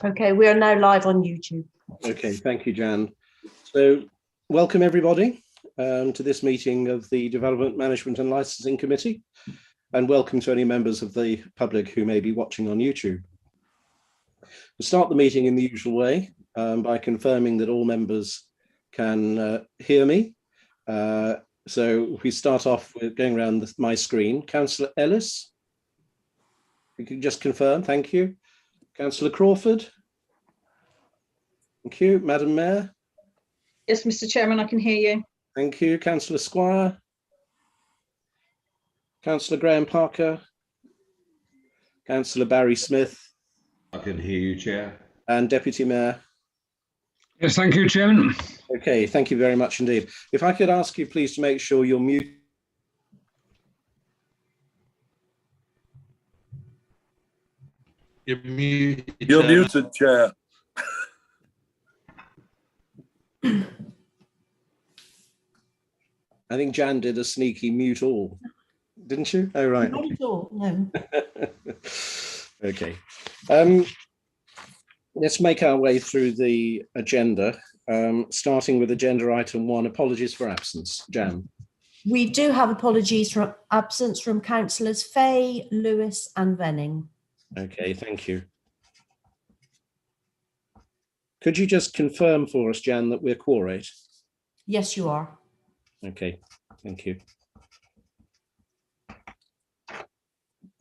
Okay, we are now live on YouTube. Okay, thank you, Jan. So welcome everybody to this meeting of the Development Management and Licensing Committee, and welcome to any members of the public who may be watching on YouTube. We'll start the meeting in the usual way by confirming that all members can hear me. So we start off with going around my screen. Councillor Ellis, you can just confirm, thank you. Councillor Crawford. Thank you. Madam Mayor. Yes, Mr. Chairman, I can hear you. Thank you. Councillor Squire. Councillor Graham Parker. Councillor Barry Smith. I can hear you, Chair. And Deputy Mayor. Yes, thank you, Chairman. Okay, thank you very much indeed. If I could ask you please to make sure you're muted. You're muted. You're muted, Chair. I think Jan did a sneaky mute all, didn't you? Oh, right. Not at all, no. Okay. Let's make our way through the agenda, starting with agenda item 1, apologies for absence. Jan. We do have apologies for absence from councillors Fay, Lewis and Venning. Okay, thank you. Could you just confirm for us, Jan, that we're quorate? Yes, you are. Okay, thank you.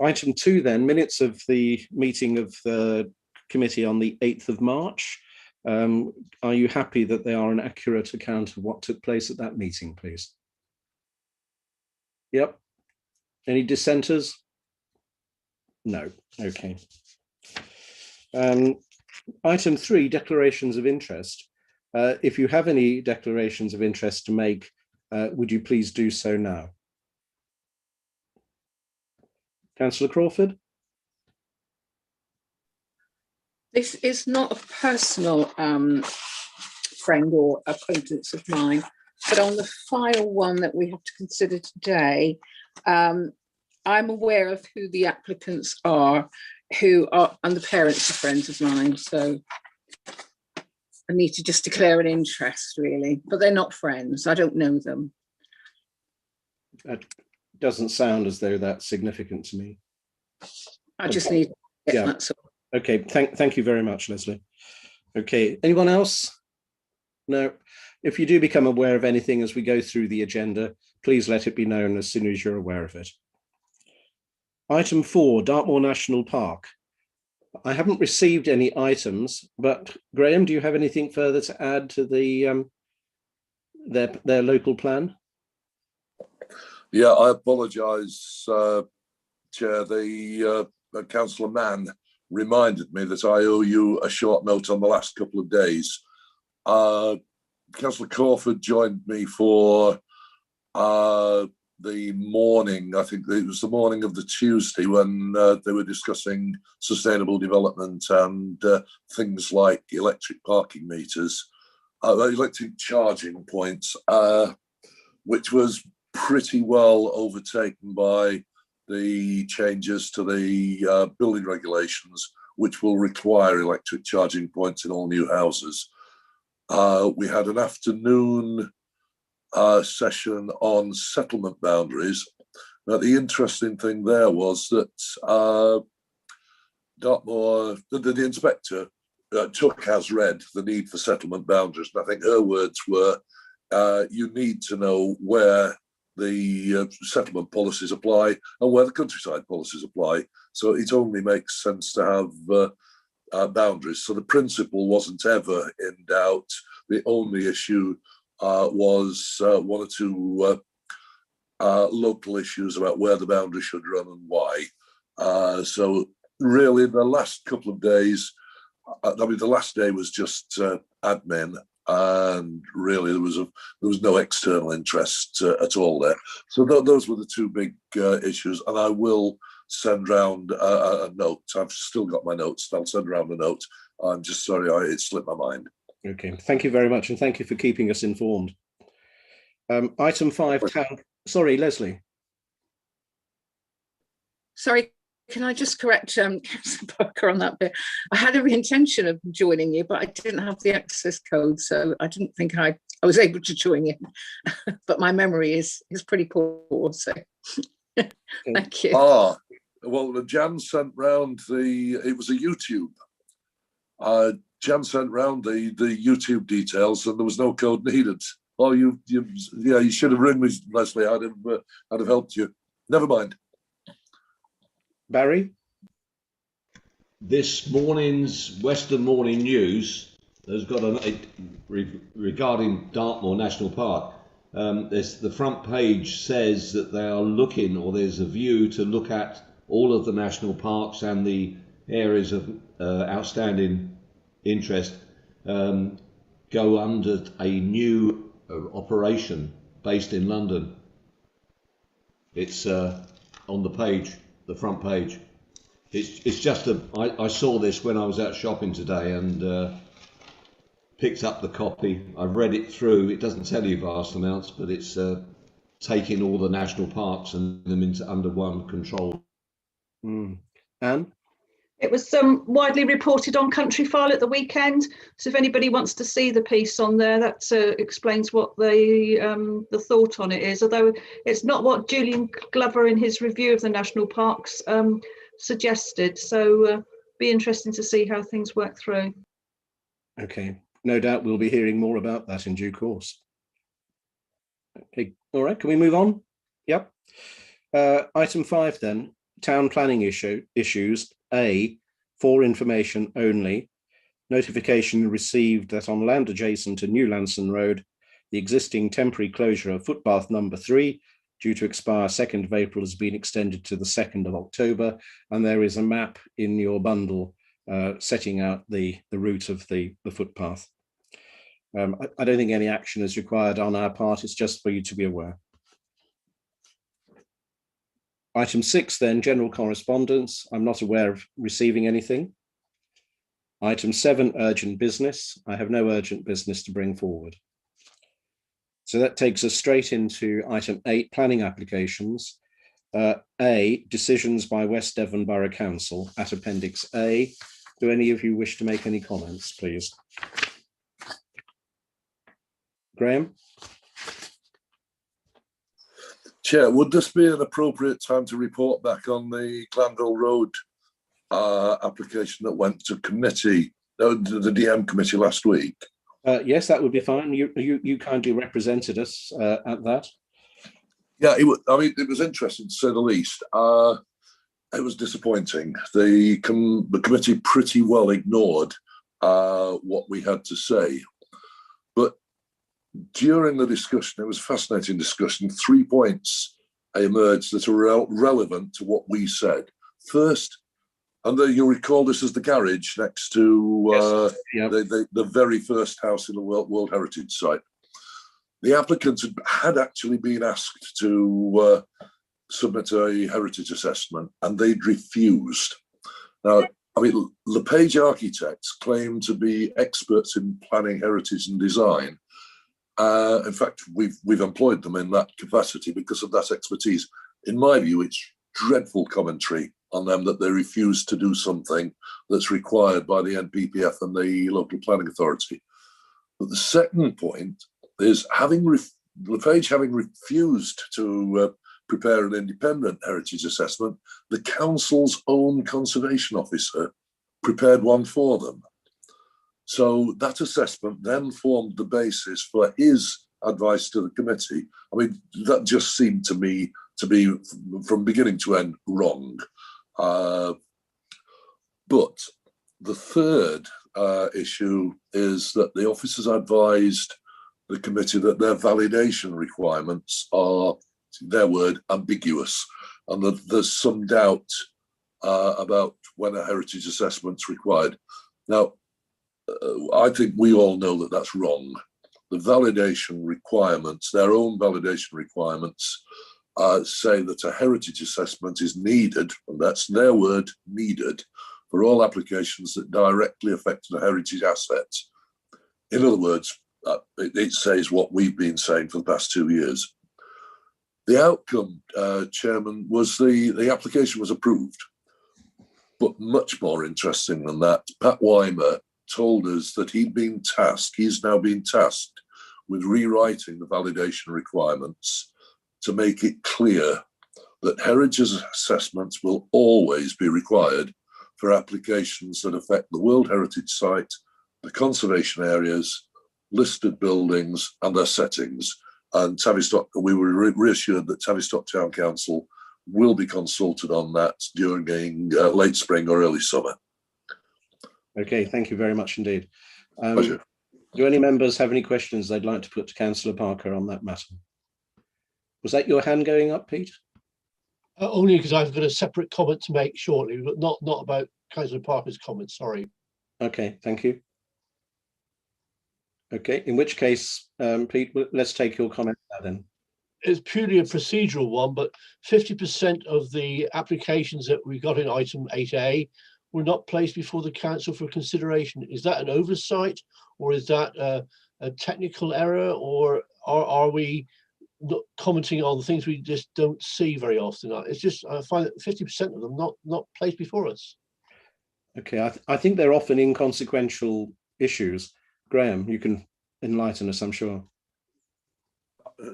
Item 2 then, minutes of the meeting of the committee on the 8th of March. Are you happy that they are an accurate account of what took place at that meeting, please? Yep. Any dissenters? No. Okay. Item 3, declarations of interest. If you have any declarations of interest to make, would you please do so now? Councillor Crawford? This is not a personal friend or acquaintance of mine, but on the final one that we have to consider today, I'm aware of who the applicants are, and the parents are friends of mine, so I need to just declare an interest, really, but they're not friends. I don't know them. That doesn't sound as though that's significant to me. I just need to get that sort. Okay, thank you very much, Leslie. Okay, anyone else? No. If you do become aware of anything as we go through the agenda, please let it be known as soon as you're aware of it. Item 4, Dartmoor National Park. I haven't received any items, but Graham, do you have anything further to add to the their local plan? Yeah, I apologise, Chair. The Councillor Mann reminded me that I owe you a short note on the last couple of days. Councillor Crawford joined me for the morning, I think it was the morning of the Tuesday, when they were discussing sustainable development and things like electric parking meters, electric charging points, which was pretty well overtaken by the changes to the building regulations, which will require electric charging points in all new houses. We had an afternoon session on settlement boundaries. Now, the interesting thing there was that Dartmoor, the inspector took as read the need for settlement boundaries. And I think her words were, you need to know where the settlement policies apply and where the countryside policies apply. So it only makes sense to have boundaries. So the principle wasn't ever in doubt. The only issue was one or two local issues about where the boundary should run and why. So really the last couple of days, I mean, the last day was just admin, and really there was no external interest at all there. So those were the two big issues, and I will send round a note. I've still got my notes. I'll send round a note. I'm just sorry it slipped my mind. Okay, thank you very much, and thank you for keeping us informed. Item 5, sorry, Leslie. Sorry, can I just correct Councillor Parker on that bit? I had every intention of joining you, but I didn't have the access code, so I didn't think I was able to join in. But my memory is pretty poor, so thank you. Well, Jan sent round it was a YouTube. Jan sent round the YouTube details, and there was no code needed. Oh, you should have ring me, Leslie. I'd have helped you. Never mind. Barry? This morning's Western Morning News has got regarding Dartmoor National Park. The front page says that they are looking, or there's a view to look at all of the national parks and the areas of outstanding interest go under a new operation based in London. It's on the page, the front page. It's just I saw this when I was out shopping today and picked up the copy. I've read it through. It doesn't tell you vast amounts, but it's taking all the national parks and them into under one control. Anne? It was widely reported on Countryfile at the weekend. So if anybody wants to see the piece on there, that explains what the thought on it is. Although it's not what Julian Glover in his review of the national parks suggested. So be interesting to see how things work through. Okay, no doubt we'll be hearing more about that in due course. Okay, all right, can we move on? Yep. Item 5 then, town planning issues. A, for information only, notification received that on land adjacent to New Lanson Road, the existing temporary closure of footpath number 3, due to expire 2nd of April, has been extended to the 2nd of October, and there is a map in your bundle setting out the route of the footpath. I don't think any action is required on our part, it's just for you to be aware. Item 6 then, general correspondence. I'm not aware of receiving anything. Item 7, urgent business. I have no urgent business to bring forward. So that takes us straight into item 8, planning applications. A, decisions by West Devon Borough Council at Appendix A. Do any of you wish to make any comments, please? Graham? Chair, would this be an appropriate time to report back on the Glanville Road application that went to committee, the DM committee last week? Yes, that would be fine. You kindly represented us at that. Yeah, it was interesting to say the least. It was disappointing. The committee pretty well ignored what we had to say. But during the discussion, it was a fascinating discussion, 3 points emerged that are relevant to what we said. First, and you'll recall this as the garage next to the very first house in the World Heritage Site. The applicants had actually been asked to submit a heritage assessment, and they'd refused. Now, I mean, LePage Architects claim to be experts in planning, heritage and design. In fact, we've employed them in that capacity because of that expertise. In my view, it's dreadful commentary on them that they refuse to do something that's required by the NPPF and the local planning authority. But the second point is LePage having refused to prepare an independent heritage assessment, the council's own conservation officer prepared one for them. So that assessment then formed the basis for his advice to the committee. I mean, that just seemed to me to be, from beginning to end, wrong. But the third issue is that the officers advised the committee that their validation requirements are, their word, ambiguous, and that there's some doubt about when a heritage assessment's required. Now, I think we all know that that's wrong. The validation requirements, their own validation requirements, say that a heritage assessment is needed, and that's their word, needed, for all applications that directly affect a heritage asset. In other words, it says what we've been saying for the past 2 years. The outcome, Chairman, was the application was approved. But much more interesting than that, Pat Weimer told us that he's now been tasked with rewriting the validation requirements to make it clear that heritage assessments will always be required for applications that affect the World Heritage Site, the conservation areas, listed buildings and their settings. And Tavistock, we were reassured that Tavistock Town Council will be consulted on that during late spring or early summer. Okay, thank you very much indeed. Pleasure. Do any members have any questions they'd like to put to Councillor Parker on that matter? Was that your hand going up, Pete? Only because I've got a separate comment to make shortly, but not about Councillor Parker's comment, sorry. Okay, thank you. Okay, in which case, Pete, let's take your comment now then. It's purely a procedural one, but 50% of the applications that we got in item 8A were not placed before the council for consideration. Is that an oversight, or is that a technical error, or are we not commenting on things we just don't see very often? It's just, I find that 50% of them not placed before us. Okay, I think they're often inconsequential issues. Graham, you can enlighten us, I'm sure.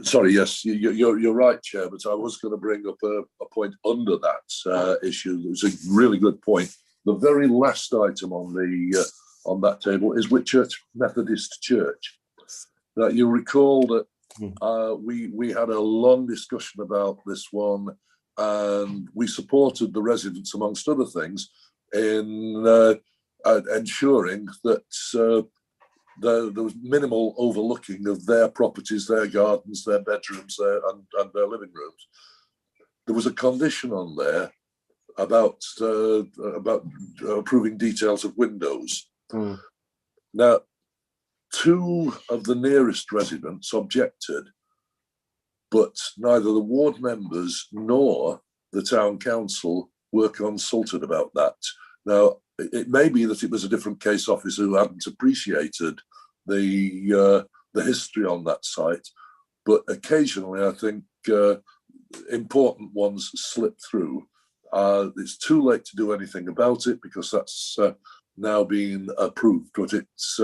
Sorry, yes, you're right, Chair, but I was going to bring up a point under that issue. It was a really good point. The very last item on that table is Whitchurch Methodist Church. Now, you'll recall that we had a long discussion about this one, and we supported the residents, amongst other things, in ensuring that there was minimal overlooking of their properties, their gardens, their bedrooms, and their living rooms. There was a condition on there about approving details of windows. Now, two of the nearest residents objected, but neither the ward members nor the town council were consulted about that. Now, it may be that it was a different case officer who hadn't appreciated the history on that site, but occasionally I think important ones slip through. It's too late to do anything about it because that's now been approved, but it's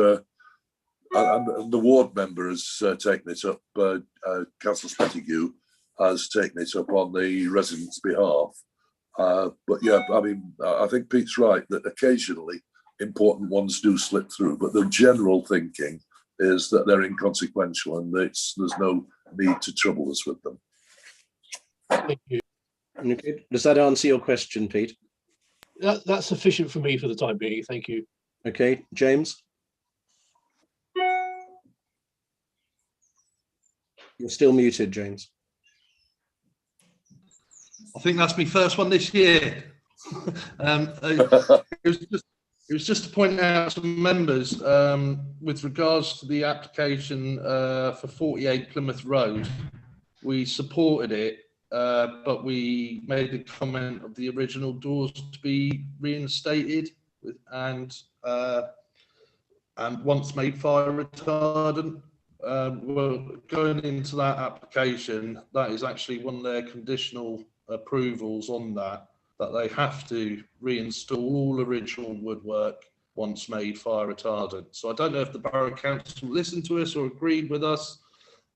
and the ward member has taken it up. Councillor Pettigrew has taken it up on the residents' behalf. But yeah, I mean, I think Pete's right that occasionally important ones do slip through, but the general thinking is that they're inconsequential and there's no need to trouble us with them. Thank you. Okay. Does that answer your question, Pete? That's sufficient for me for the time being. Thank you. Okay, James? You're still muted, James. I think that's my first one this year. It was just to point out to members with regards to the application for 48 Plymouth Road. We supported it, but we made the comment of the original doors to be reinstated and once made fire retardant. Well, going into that application, that is actually one of their conditional approvals on that they have to reinstall all original woodwork once made fire retardant. So I don't know if the Borough Council listened to us or agreed with us,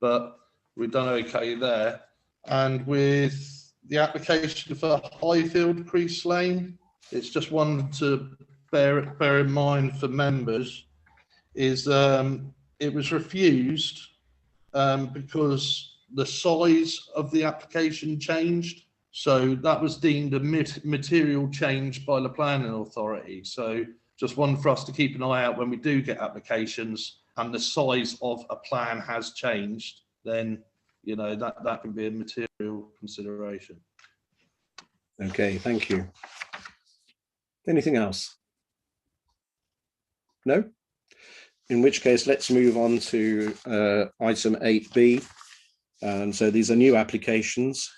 but we've done okay there. And with the application for Highfield Crease Lane, it's just one to bear in mind for members, is it was refused because the size of the application changed. So that was deemed a material change by the planning authority. So just one for us to keep an eye out when we do get applications and the size of a plan has changed, then, you know, that can be a material consideration. Okay, thank you. Anything else? No? In which case, let's move on to item 8B. So these are new applications.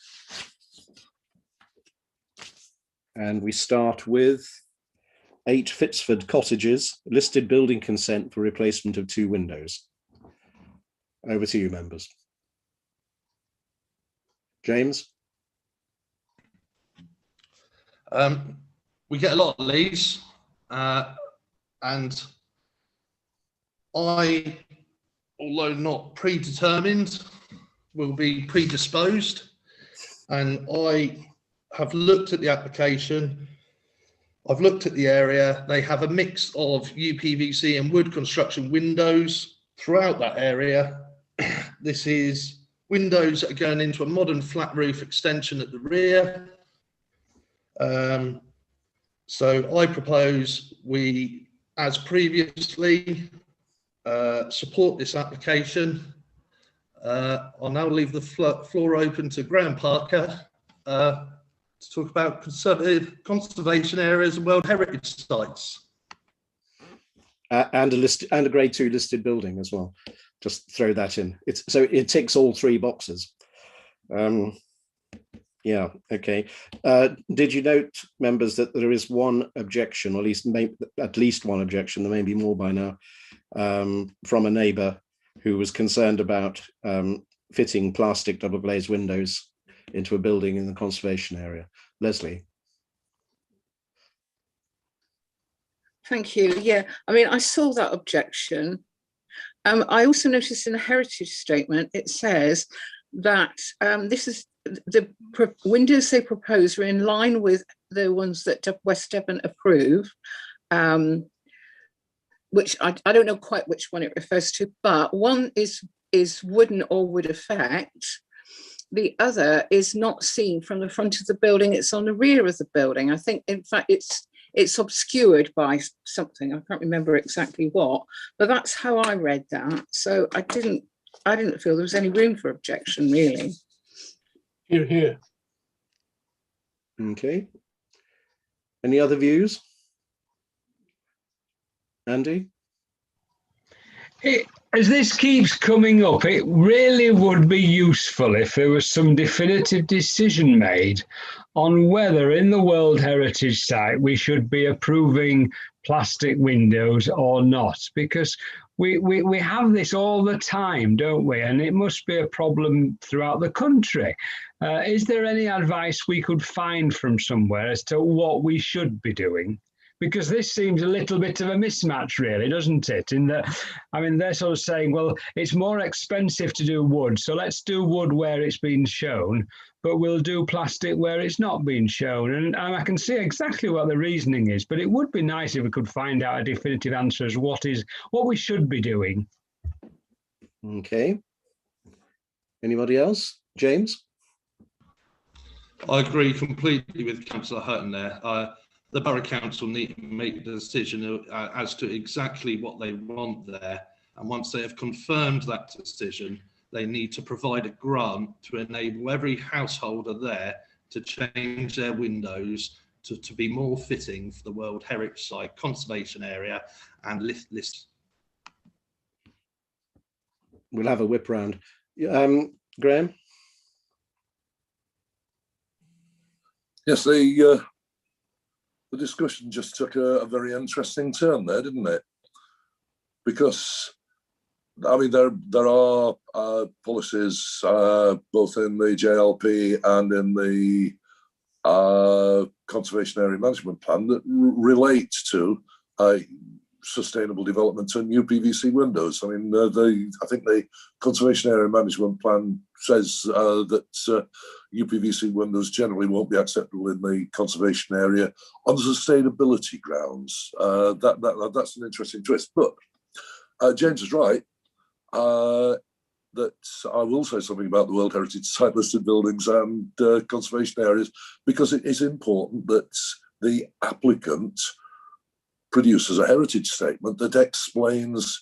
And we start with 8 Fitsford Cottages, listed building consent for replacement of 2 windows. Over to you, members. James? we get a lot of these, and I, although not predetermined, will be predisposed, and I have looked at the application. I've looked at the area. They have a mix of UPVC and wood construction windows throughout that area. This is windows that are going into a modern flat roof extension at the rear. So I propose we, as previously, support this application. I'll now leave the floor open to Graham Parker to talk about conservation areas and World Heritage Sites. And a grade 2 listed building as well. Just throw that in. So it ticks all 3 boxes. Yeah, okay. Did you note, members, that there is one objection, or at least one objection, there may be more by now, from a neighbour who was concerned about fitting plastic double glazed windows into a building in the conservation area. Leslie. Thank you. Yeah, I mean, I saw that objection. I also noticed in the heritage statement, it says that this is the windows they propose are in line with the ones that West Devon approve, which I don't know quite which one it refers to, but one is wooden or wood effect. The other is not seen from the front of the building, it's on the rear of the building. I think, in fact, it's obscured by something. I can't remember exactly what, but that's how I read that. So I didn't feel there was any room for objection, really. Hear, hear. Okay. Any other views? Andy? As this keeps coming up, it really would be useful if there was some definitive decision made on whether in the World Heritage Site we should be approving plastic windows or not, because we have this all the time, don't we? And it must be a problem throughout the country. Is there any advice we could find from somewhere as to what we should be doing? Because this seems a little bit of a mismatch, really, doesn't it? In that, I mean, they're sort of saying, well, it's more expensive to do wood, so let's do wood where it's been shown, but we'll do plastic where it's not been shown. And I can see exactly what the reasoning is, but it would be nice if we could find out a definitive answer as what we should be doing. Okay. Anybody else? James? I agree completely with Councillor Hutton there. The Borough Council need to make a decision as to exactly what they want there. And once they have confirmed that decision, they need to provide a grant to enable every householder there to change their windows to be more fitting for the World Heritage Site, conservation area and list. We'll have a whip round. Graham? Yes, the discussion just took a very interesting turn there, didn't it? Because, I mean, there are policies both in the JLP and in the Conservation Area Management Plan that relate to sustainable development and UPVC windows. I mean, I think the Conservation Area Management Plan says that UPVC windows generally won't be acceptable in the conservation area on sustainability grounds. That's an interesting twist. But James is right that I will say something about the World Heritage Site listed buildings and conservation areas, because it is important that the applicant produces a heritage statement that explains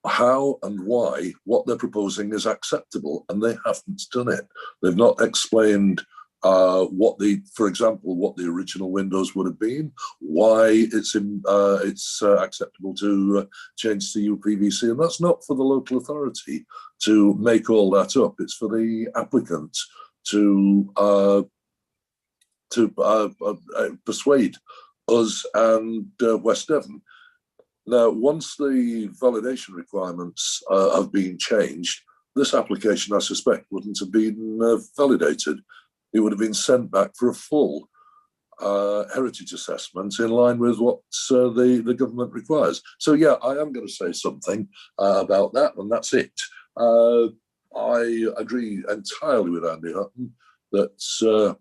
how and why what they're proposing is acceptable, and they haven't done it. They've not explained for example, what the original windows would have been, why it's acceptable to change to UPVC, and that's not for the local authority to make all that up. It's for the applicant to persuade us and West Devon. Now, once the validation requirements have been changed, this application, I suspect, wouldn't have been validated. It would have been sent back for a full heritage assessment in line with what the government requires. So yeah, I am going to say something about that, and that's it. I agree entirely with Andy Hutton that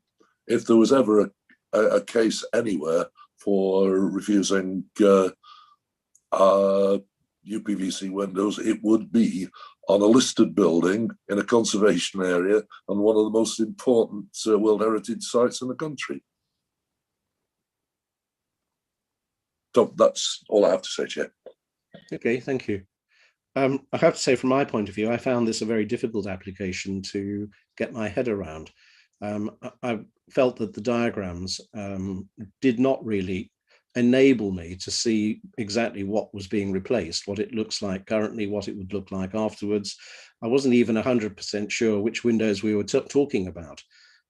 if there was ever a case anywhere for refusing UPVC windows, it would be on a listed building in a conservation area and one of the most important World Heritage sites in the country. So that's all I have to say, Chair. Okay, thank you. I have to say, from my point of view, I found this a very difficult application to get my head around. I felt that the diagrams did not really enable me to see exactly what was being replaced, what it looks like currently, what it would look like afterwards. I wasn't even 100% sure which windows we were talking about.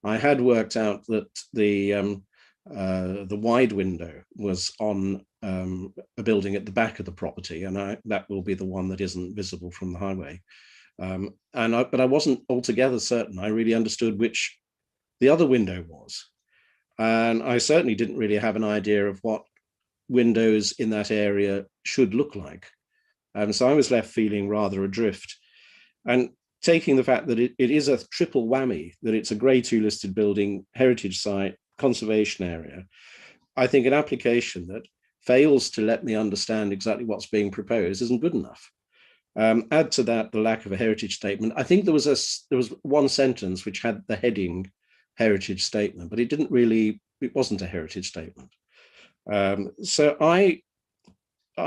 I had worked out that the wide window was on a building at the back of the property, and that will be the one that isn't visible from the highway. But I wasn't altogether certain I really understood which the other window was. And I certainly didn't really have an idea of what windows in that area should look like. So I was left feeling rather adrift. And taking the fact that it is a triple whammy, that it's a Grade 2 listed building, heritage site, conservation area, I think an application that fails to let me understand exactly what's being proposed isn't good enough. Add to that the lack of a heritage statement. I think there was one sentence which had the heading heritage statement, but it wasn't a heritage statement. So I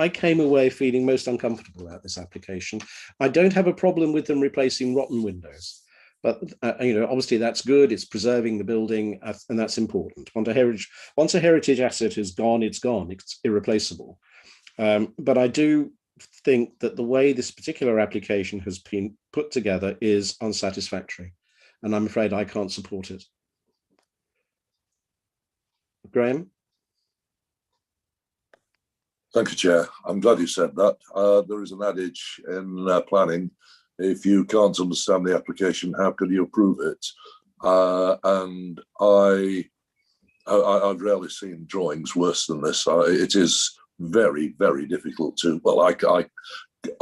came away feeling most uncomfortable about this application. I don't have a problem with them replacing rotten windows, but obviously that's good. It's preserving the building, and that's important. Once a heritage asset is gone, it's gone. It's irreplaceable. But I do think that the way this particular application has been put together is unsatisfactory, and I'm afraid I can't support it. Graham? Thank you, Chair. I'm glad you said that. There is an adage in planning: if you can't understand the application, how can you approve it? And I've rarely seen drawings worse than this. It is very, very difficult to. Well, I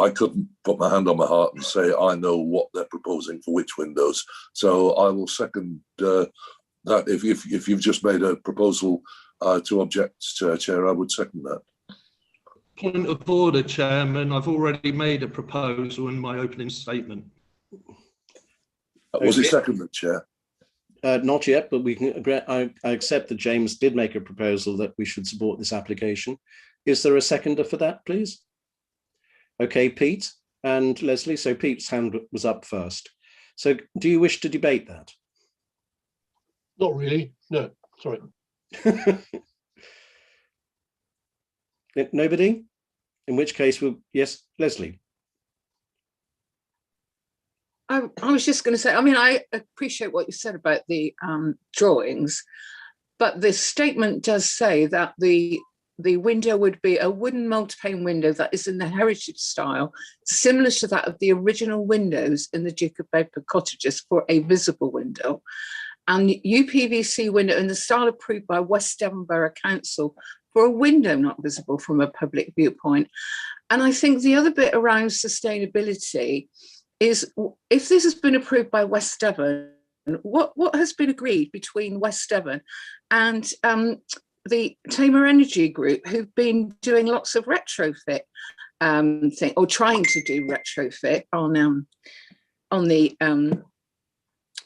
couldn't put my hand on my heart and say I know what they're proposing for which windows. So I will second that. If you've just made a proposal to object, Chair, I would second that. Point of order, Chairman. I've already made a proposal in my opening statement. Was it seconded, Chair? Not yet, but we can agree. I accept that James did make a proposal that we should support this application. Is there a seconder for that, please? Okay, Pete and Leslie. So Pete's hand was up first. So do you wish to debate that? Not really. No, sorry. Nobody? In which case, yes, Leslie. I was just going to say, I mean, I appreciate what you said about the drawings, but the statement does say that the window would be a wooden multi-pane window that is in the heritage style, similar to that of the original windows in the Duke of Bedford cottages for a visible window, and UPVC window in the style approved by West Devon Borough Council for a window not visible from a public viewpoint. And I think the other bit around sustainability is, if this has been approved by West Devon, what has been agreed between West Devon and the Tamer Energy Group, who've been doing lots of retrofit thing, or trying to do retrofit on the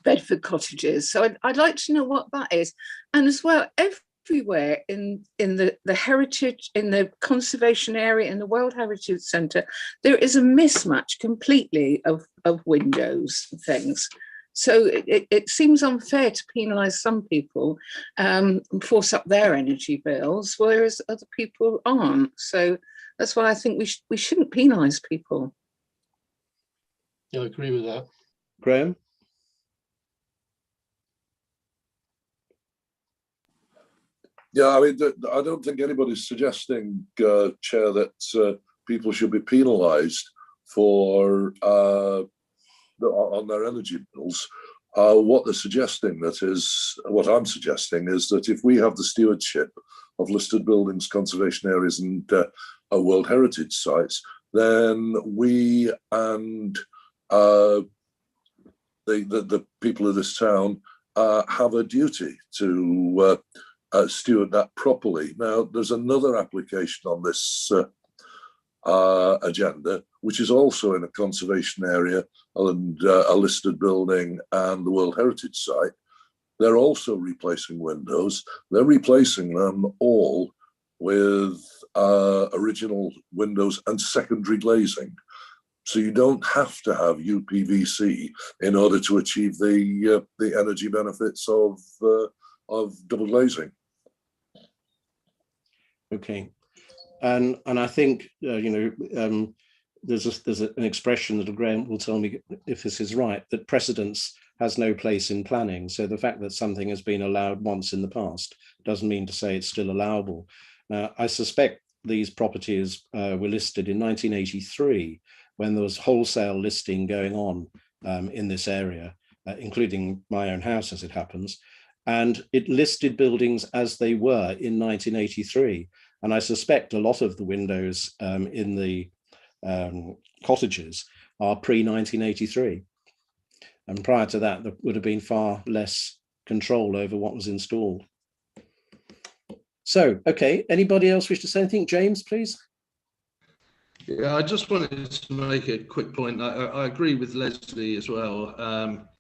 Bedford cottages. So I'd like to know what that is. And as well, everywhere in the heritage, in the conservation area, in the World Heritage Centre, there is a mismatch completely of windows and things. So it seems unfair to penalise some people and force up their energy bills, whereas other people aren't. So that's why I think we shouldn't penalise people. Yeah, I agree with that. Graham? Yeah, I mean, I don't think anybody's suggesting, Chair, that people should be penalised for on their energy bills. What they're suggesting, that is, what I'm suggesting is that if we have the stewardship of listed buildings, conservation areas, and World Heritage sites, then we and the people of this town have a duty to steward that properly. Now, there's another application on this agenda, which is also in a conservation area and a listed building and the World Heritage site. They're also replacing windows. They're replacing them all with original windows and secondary glazing. So you don't have to have UPVC in order to achieve the energy benefits of double glazing. Okay, and I think there's an expression that Graham will tell me if this is right, that precedence has no place in planning. So the fact that something has been allowed once in the past doesn't mean to say it's still allowable. Now, I suspect these properties were listed in 1983 when there was wholesale listing going on in this area, including my own house as it happens. And it listed buildings as they were in 1983. And I suspect a lot of the windows in the cottages are pre-1983. And prior to that, there would have been far less control over what was installed. So, okay, anybody else wish to say anything? James, please. Yeah, I just wanted to make a quick point. I agree with Leslie as well.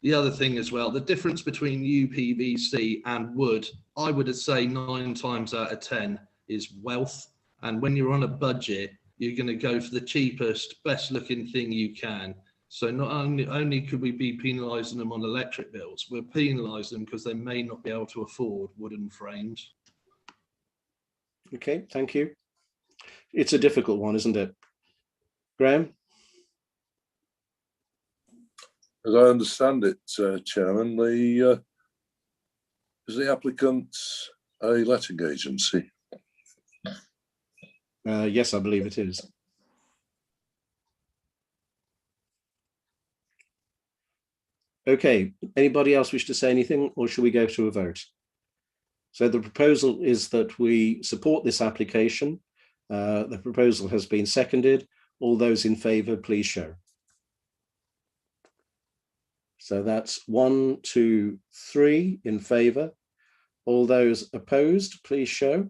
The other thing as well, the difference between UPVC and wood, I would say 9 times out of 10 is wealth. And when you're on a budget, you're going to go for the cheapest, best looking thing you can. So not only could we be penalising them on electric bills, we're penalising them because they may not be able to afford wooden frames. Okay, thank you. It's a difficult one, isn't it? Graham? As I understand it, Chairman, is the applicant a letting agency? Yes, I believe it is. Okay, anybody else wish to say anything, or shall we go to a vote? So the proposal is that we support this application. The proposal has been seconded. All those in favour, please show. So that's 1, 2, 3 in favour. All those opposed, please show.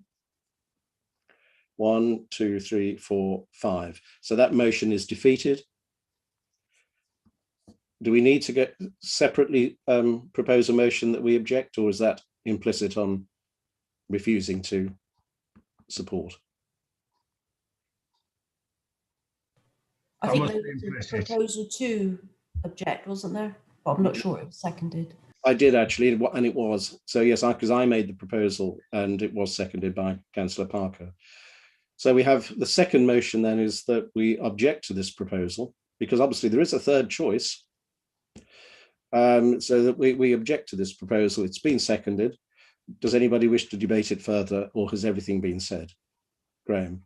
1, 2, 3, 4, 5. So that motion is defeated. Do we need to get separately propose a motion that we object, or is that implicit on refusing to support? I think there was a proposal to object, wasn't there? But I'm not sure it was seconded. I did actually, and it was. So yes, because I made the proposal and it was seconded by Councillor Parker. So we have the second motion then is that we object to this proposal, because obviously there is a third choice. So that we object to this proposal. It's been seconded. Does anybody wish to debate it further, or has everything been said? Graham?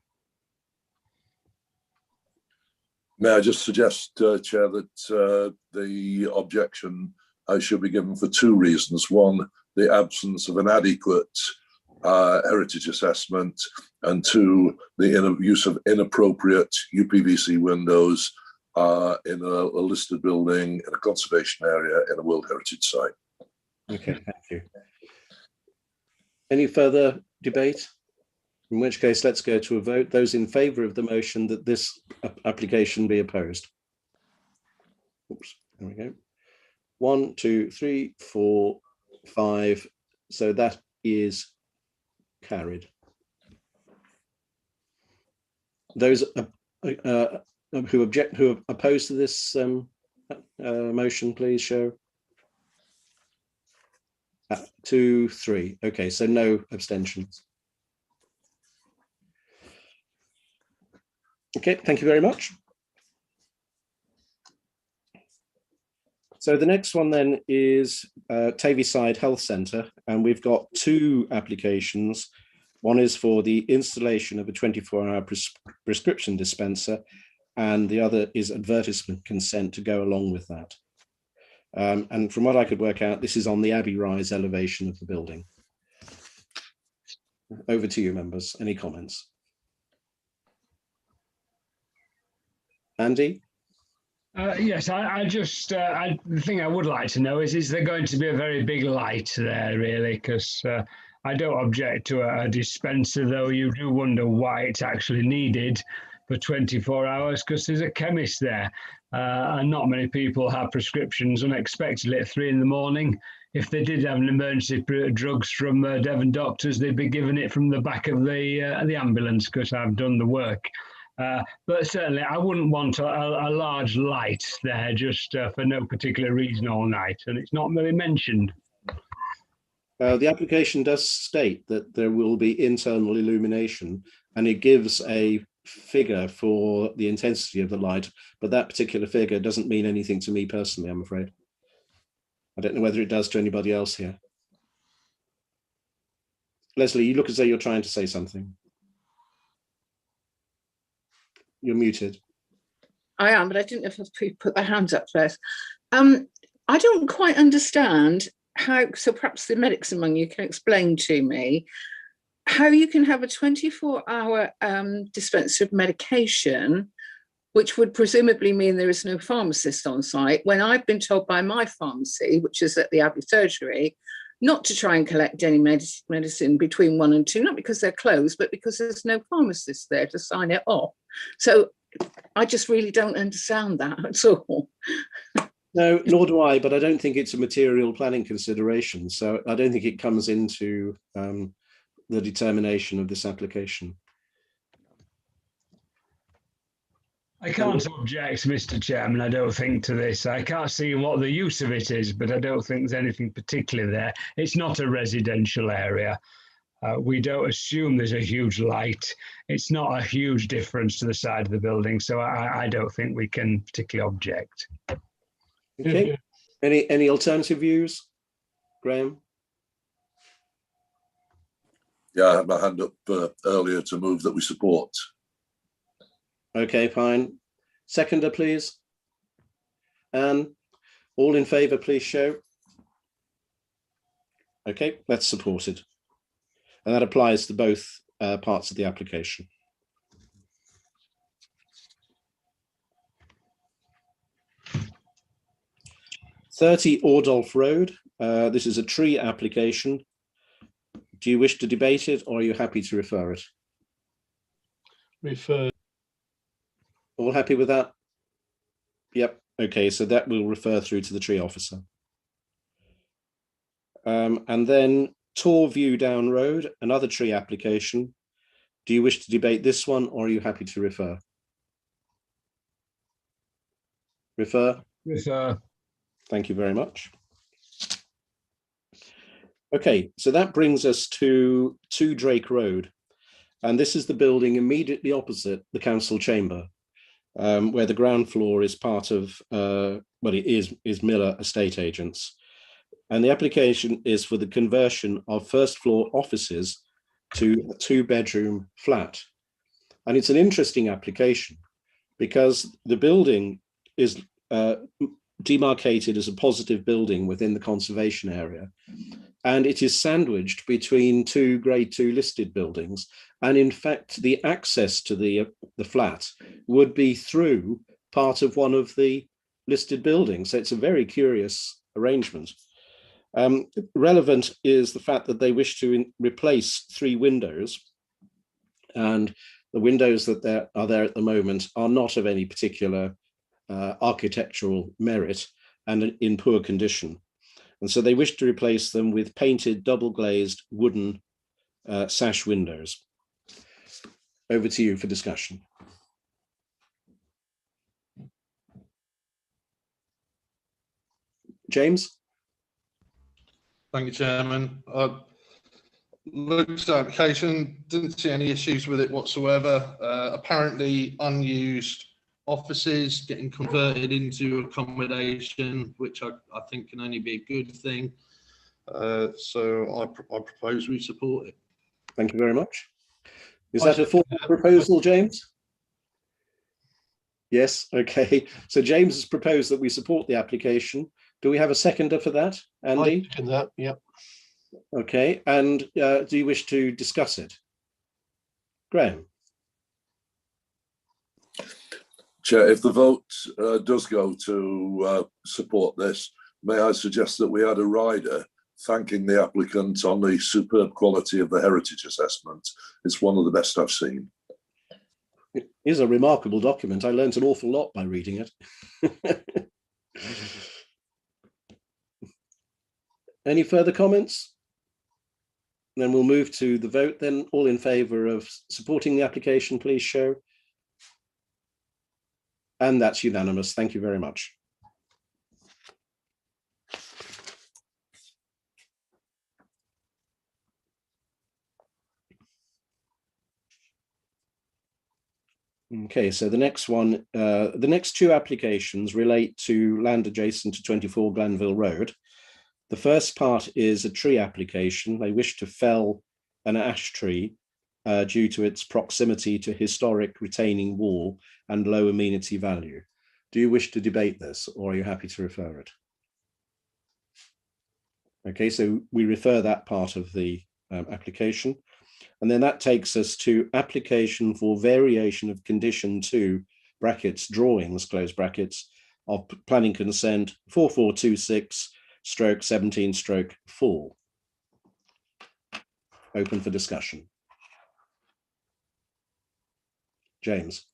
May I just suggest, Chair, that the objection should be given for 2 reasons. One, the absence of an adequate heritage assessment, and 2, the use of inappropriate UPVC windows in a listed building, in a conservation area, in a World Heritage site. Okay, thank you. Any further debate? In which case, let's go to a vote. Those in favour of the motion that this application be opposed. Oops, there we go. 1, 2, 3, 4, 5. So that is carried. Those who are opposed to this motion, please show. 2, 3. Okay, so no abstentions. Okay, thank you very much. So the next one then is Tavyside Health Centre, and we've got 2 applications. One is for the installation of a 24-hour prescription dispenser, and the other is advertisement consent to go along with that. And from what I could work out, this is on the Abbey Rise elevation of the building. Over to you, members. Any comments? Andy? Yes, the thing I would like to know is there going to be a very big light there, really? Because I don't object to a dispenser, though you do wonder why it's actually needed for 24 hours, because there's a chemist there. And not many people have prescriptions unexpectedly at 3 in the morning. If they did have an emergency drugs from Devon doctors, they'd be given it from the back of the ambulance, because I've done the work. But certainly I wouldn't want a large light there just for no particular reason all night, and it's not really mentioned. The application does state that there will be internal illumination, and it gives a figure for the intensity of the light, but that particular figure doesn't mean anything to me personally, I'm afraid. I don't know whether it does to anybody else here. Leslie, you look as though you're trying to say something. You're muted. I am, but I didn't know if people put their hands up first. I don't quite understand how, so perhaps the medics among you can explain to me how you can have a 24-hour dispenser of medication, which would presumably mean there is no pharmacist on site, when I've been told by my pharmacy, which is at the Abbey Surgery, not to try and collect any medicine between 1 and 2, not because they're closed, but because there's no pharmacist there to sign it off. So I just really don't understand that at all. No, nor do I, but I don't think it's a material planning consideration. So I don't think it comes into the determination of this application. I can't object, Mr. Chairman, I don't think, to this. I can't see what the use of it is, but I don't think there's anything particular there. It's not a residential area. We don't assume there's a huge light. It's not a huge difference to the side of the building, so I don't think we can particularly object. Okay. Any alternative views, Graham? Yeah, I had my hand up earlier to move that we support. Okay, fine. Seconder, please. Anne, all in favour, please show. Okay, that's supported. And that applies to both parts of the application. "30 Ordolph Road. This is a tree application. Do you wish to debate it, or are you happy to refer it? Refer. All happy with that? Yep. Okay, so that will refer through to the tree officer. And then Tor View Down Road, another tree application. Do you wish to debate this one, or are you happy to refer? Refer? Refer. Thank you very much. Okay, so that brings us to 2 Drake Road. And this is the building immediately opposite the council chamber, where the ground floor is part of, well, it is Miller Estate Agents. And the application is for the conversion of first floor offices to a 2-bedroom flat. And it's an interesting application because the building is demarcated as a positive building within the conservation area. And it is sandwiched between 2 grade 2 listed buildings. And in fact, the access to the flat would be through part of one of the listed buildings. So it's a very curious arrangement. Relevant is the fact that they wish to replace 3 windows, and the windows that are there at the moment are not of any particular architectural merit and in poor condition. And so they wish to replace them with painted double glazed wooden sash windows. Over to you for discussion. James? Thank you, Chairman. Looked at the application, didn't see any issues with it whatsoever. Apparently unused offices getting converted into accommodation, which I think can only be a good thing. So I propose we support it. Thank you very much. Is that a formal proposal, James? Yes, okay. So James has proposed that we support the application. Do we have a seconder for that, Andy? I second that, yep. Okay, and do you wish to discuss it? Graham? Chair, if the vote does go to support this, may I suggest that we add a rider thanking the applicant on the superb quality of the heritage assessment. It's one of the best I've seen. It is a remarkable document. I learned an awful lot by reading it. Any further comments? Then we'll move to the vote then. All in favour of supporting the application, please show. And that's unanimous. Thank you very much. Okay, so the next one, the next two applications relate to land adjacent to 24 Glanville Road. The first part is a tree application. They wish to fell an ash tree due to its proximity to historic retaining wall and low amenity value. Do you wish to debate this, or are you happy to refer it? Okay, so we refer that part of the application. And then that takes us to application for variation of condition 2, brackets, drawings, close brackets, of planning consent 4426/17/4. Open for discussion. James.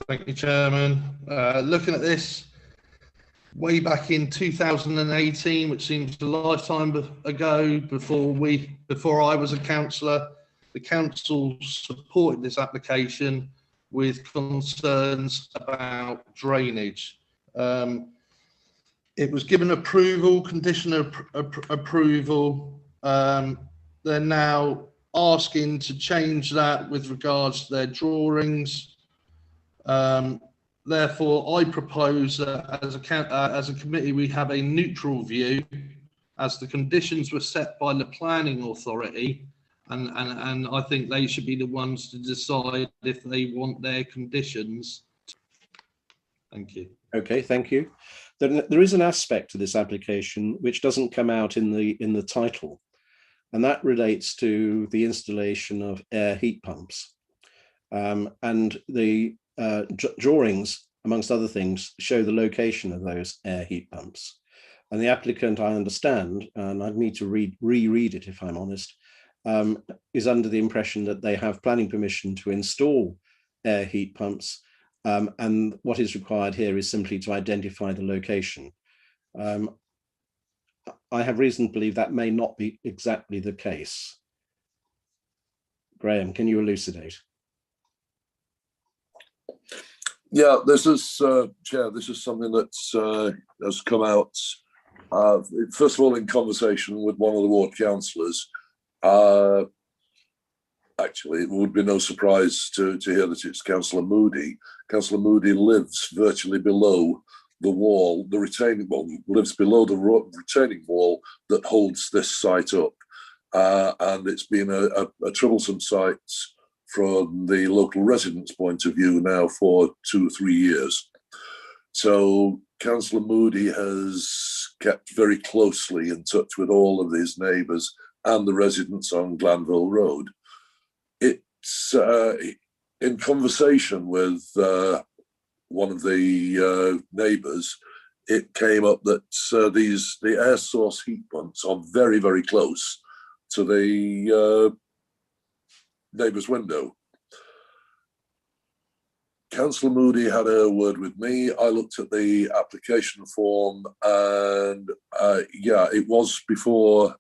Thank you, Chairman. Looking at this, way back in 2018, which seems a lifetime ago, before I was a councillor, the council supported this application with concerns about drainage. It was given approval, conditional approval. They're now asking to change that with regards to their drawings. Therefore, I propose that as a committee, we have a neutral view, as the conditions were set by the planning authority, and I think they should be the ones to decide if they want their conditions. Thank you. Okay, thank you. There is an aspect to this application which doesn't come out in the title, and that relates to the installation of air heat pumps. And the drawings, amongst other things, show the location of those air heat pumps. And the applicant, I understand, and I'd need to reread it if I'm honest, is under the impression that they have planning permission to install air heat pumps. And what is required here is simply to identify the location. I have reason to believe that may not be exactly the case. Graham, can you elucidate? Yeah, this is, Chair, this is something that has come out, first of all, in conversation with one of the ward councillors. Actually, it would be no surprise to hear that it's Councillor Moody. Councillor Moody lives virtually below the wall, the retaining wall, lives below the retaining wall that holds this site up. And it's been a troublesome site from the local residents' point of view now for 2 or 3 years. So Councillor Moody has kept very closely in touch with all of these neighbours and the residents on Glanville Road. It's in conversation with one of the neighbours, it came up that the air source heat pumps are very, very close to the neighbour's window. Councillor Moody had a word with me. I looked at the application form, and yeah, it was before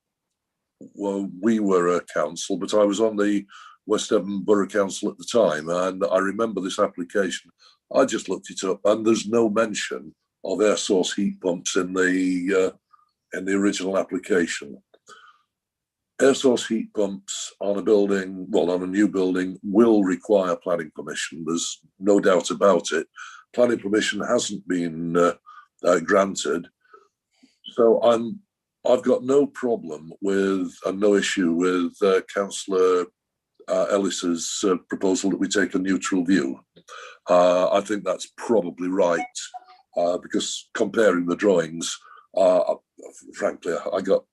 we were a council, but I was on the West Devon Borough Council at the time, and I remember this application. I just looked it up, and there's no mention of air source heat pumps in the original application. Air source heat pumps on a building, well, on a new building, will require planning permission. There's no doubt about it. Planning permission hasn't been granted. So I've got no problem with, and no issue with Councillor Ellis's proposal that we take a neutral view. I think that's probably right, because comparing the drawings, frankly, I don't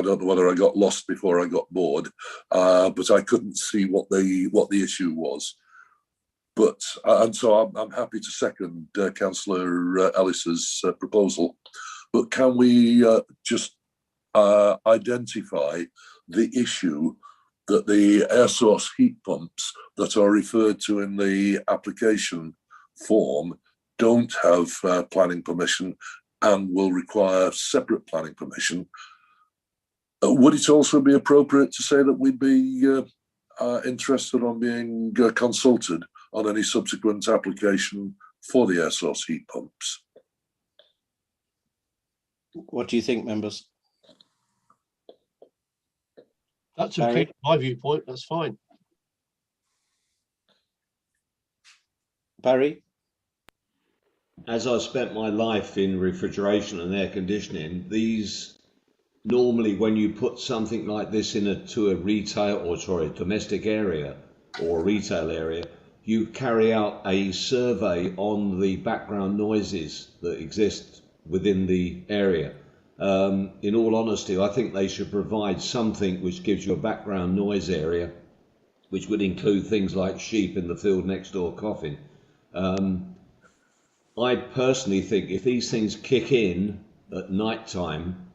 know whether I got lost before I got bored, but I couldn't see what the issue was. But and so I'm happy to second Councillor Ellis's proposal. But can we just identify the issue that the air source heat pumps that are referred to in the application form don't have planning permission and will require separate planning permission? Would it also be appropriate to say that we'd be interested on being consulted on any subsequent application for the air source heat pumps? What do you think, members? That's okay, Barry? from my viewpoint, that's fine. Barry? As I spent my life in refrigeration and air conditioning, these normally, when you put something like this to a retail or sorry, domestic area or retail area, you carry out a survey on the background noises that exist within the area. In all honesty, I think they should provide something which gives you a background noise area, which would include things like sheep in the field next door coughing. I personally think if these things kick in at night time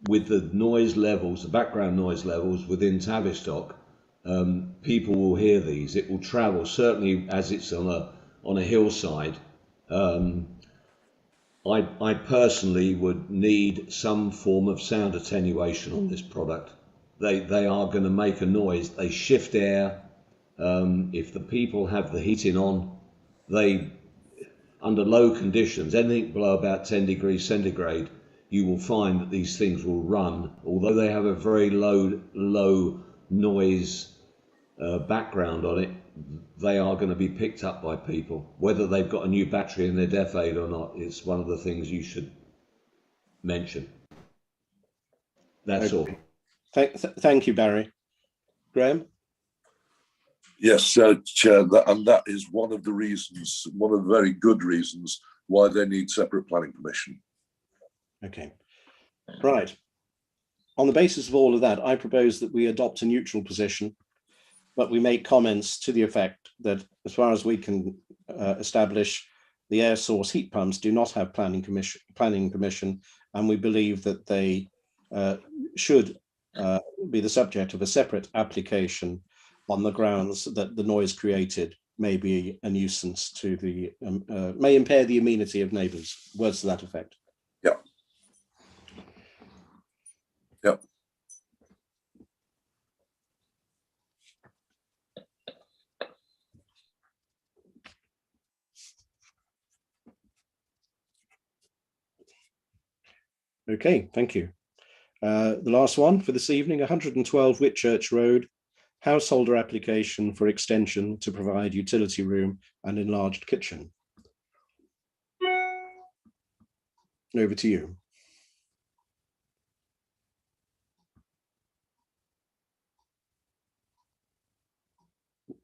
with the noise levels, the background noise levels within Tavistock, people will hear these. It will travel, certainly as it's on a hillside. I personally would need some form of sound attenuation on this product. They are going to make a noise. They shift air. If the people have the heating on, under low conditions, anything below about 10 degrees centigrade, you will find that these things will run, although they have a very low noise background on it. They are going to be picked up by people, whether they've got a new battery in their DEF aid or not. It's one of the things you should mention. That's Okay. all. Thank you, Barry. Graham? Yes, Chair, and that is one of the reasons, one of the very good reasons why they need separate planning permission. Okay, right. On the basis of all of that, I propose that we adopt a neutral position, but we make comments to the effect that as far as we can establish, the air source heat pumps do not have planning permission, and we believe that they should be the subject of a separate application on the grounds that the noise created may be a nuisance to the, may impair the amenity of neighbours. Words to that effect. Yep. Yep. Okay, thank you. The last one for this evening, 112 Whitchurch Road, householder application for extension to provide utility room and enlarged kitchen. Over to you.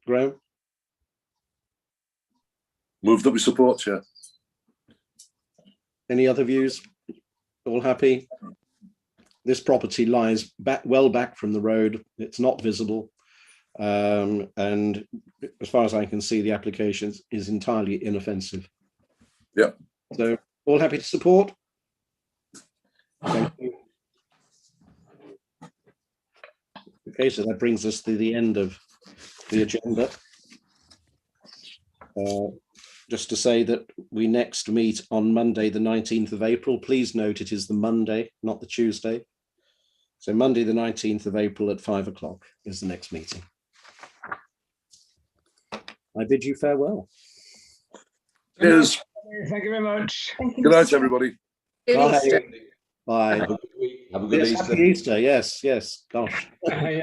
Graham? Move that we support, Chair. Any other views? All happy? This property lies well back from the road. It's not visible. And as far as I can see, the application is entirely inoffensive. Yeah. So all happy to support? Thank you. Okay, so that brings us to the end of the agenda. Just to say that we next meet on Monday, the 19th of April. Please note it is the Monday, not the Tuesday. So Monday, the 19th of April at 5 o'clock is the next meeting. I bid you farewell. Cheers. Thank you very much. Good night, everybody. Good Bye. Easter. Bye. Have a good Yes, Easter. happy Easter. Yes, yes. Gosh. Yeah.